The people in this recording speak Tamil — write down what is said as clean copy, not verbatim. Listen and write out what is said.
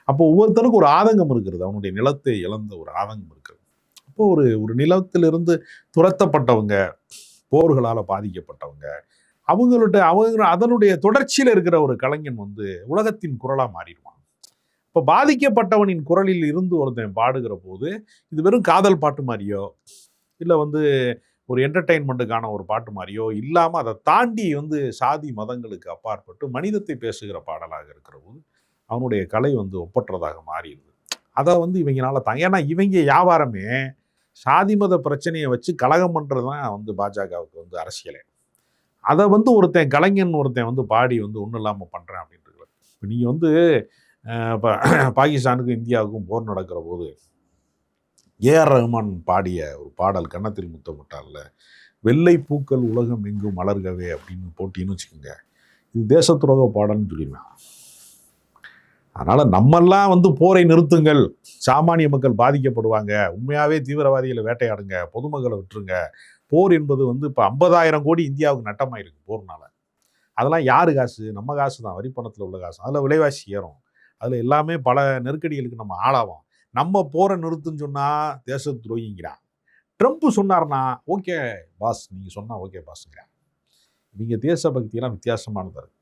அப்போ ஒவ்வொருத்தருக்கும் ஒரு ஆதங்கம் இருக்கிறது, அவனுடைய நிலத்தை இழந்த ஒரு ஆதங்கம் இருக்கிறது. அப்போ ஒரு ஒரு நிலத்திலிருந்து துரத்தப்பட்டவங்க, போர்களால் பாதிக்கப்பட்டவங்க, அவங்க அதனுடைய தொடர்ச்சியில் இருக்கிற ஒரு கலைஞன் வந்து உலகத்தின் குரலாக மாறிடுவான். இப்போ பாதிக்கப்பட்டவனின் குரலில் இருந்து ஒருத்தன் பாடுகிற போது இது வெறும் காதல் பாட்டு மாதிரியோ இல்லை வந்து ஒரு என்டர்டெயின்மெண்ட்டுக்கான ஒரு பாட்டு மாதிரியோ இல்லாமல் அதை தாண்டி வந்து சாதி மதங்களுக்கு அப்பாற்பட்டு மனிதத்தை பேசுகிற பாடலாக இருக்கிற போது அவனுடைய கலை வந்து ஒப்பற்றதாக மாறிடுது. அதை வந்து இவங்களால தான், ஏன்னா இவங்க வியாபாரமே சாதி மத பிரச்சனையை வச்சு கலகம் பண்ணுறது தான் வந்து பாஜகவுக்கு வந்து அரசியலே. அதை வந்து ஒருத்தன் கலைஞன் ஒருத்தன் வந்து பாடி வந்து ஒன்றும் இல்லாமல் பண்ணுறேன் அப்படின்ட்டு. இப்போ நீங்கள் வந்து இப்போ பாகிஸ்தானுக்கும் இந்தியாவுக்கும் போர் நடக்கிற போது ஏஆர் ரஹ்மான் பாடிய ஒரு பாடல் கன்னத்தில் முத்தமிட்டார்ல, வெள்ளை பூக்கள் உலகம் எங்கும் மலர்கவே அப்படின்னு போட்டின்னு வச்சுக்கோங்க, இது தேச துரோக பாடல்னு சொல்லிடுவேன். அதனால் நம்மெல்லாம் வந்து போரை நிறுத்துங்கள், சாமானிய மக்கள் பாதிக்கப்படுவாங்க, உண்மையாகவே தீவிரவாதிகளை வேட்டையாடுங்க, பொதுமக்களை விட்டுருங்க, போர் என்பது வந்து இப்போ 50,000 கோடி இந்தியாவுக்கு நட்டமாயிருக்கு போர்னால. அதெல்லாம் யாரு காசு? நம்ம காசு தான், வரி பணத்தில் உள்ள காசு. அதில் விலைவாசி ஏறும், அதில் எல்லாமே பல நெருக்கடிகளுக்கு நம்ம ஆளாவோம். நம்ம போரை நிறுத்துன்னு சொன்னால் தேச துரோகிங்கிறான். ட்ரம்ப் சொன்னார்னா ஓகே பாஸ், நீங்கள் சொன்னால் ஓகே பாஸுங்கிறான். இவங்க தேசபக்தியெல்லாம் வித்தியாசமானதாக இருக்குது.